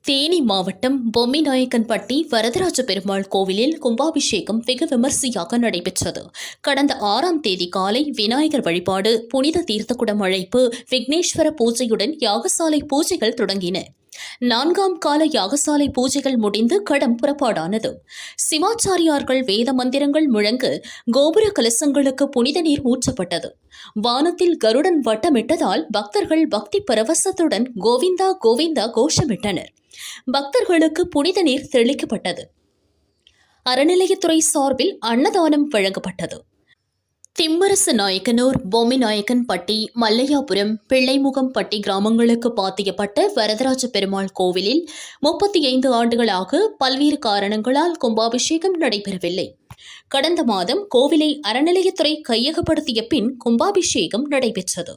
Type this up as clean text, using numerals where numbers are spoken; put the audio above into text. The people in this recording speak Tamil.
தேனி மாவட்டம் பொம்மிநாயக்கன்பட்டி வரதராஜ பெருமாள் கோவிலில் கும்பாபிஷேகம் வெகு விமர்சையாக நடைபெற்றது. கடந்த 6ஆம் தேதி காலை விநாயகர் வழிபாடு, புனித தீர்த்தக்குடம் அழைப்பு, விக்னேஸ்வர பூஜையுடன் யாகசாலை பூஜைகள் தொடங்கின. 4ஆம் கால யாகசாலை பூஜைகள் முடிந்து கடம் புறப்பாடானது. சிவாச்சாரியார்கள் வேத மந்திரங்கள் முழங்க கோபுர கலசங்களுக்கு புனித நீர் ஊற்றப்பட்டது. வானத்தில் கருடன் வட்டமிட்டதால் பக்தர்கள் பக்தி பரவசத்துடன் கோவிந்தா கோவிந்தா கோஷமிட்டனர். பக்தர்களுக்கு புனித நீர் தெளிக்கப்பட்டது. அறநிலையத்துறை சார்பில் அன்னதானம் வழங்கப்பட்டது. திம்மரசு நாயக்கனூர், பொம்மிநாயக்கன்பட்டி, மல்லையாபுரம், பிள்ளைமுகம்பட்டி கிராமங்களுக்கு பாத்தியப்பட்ட வரதராஜ பெருமாள் கோவிலில் 35 ஆண்டுகளாக பல்வேறு காரணங்களால் கும்பாபிஷேகம் நடைபெறவில்லை. கடந்த மாதம் கோவிலை அறநிலையத்துறை கையகப்படுத்திய பின் கும்பாபிஷேகம் நடைபெற்றது.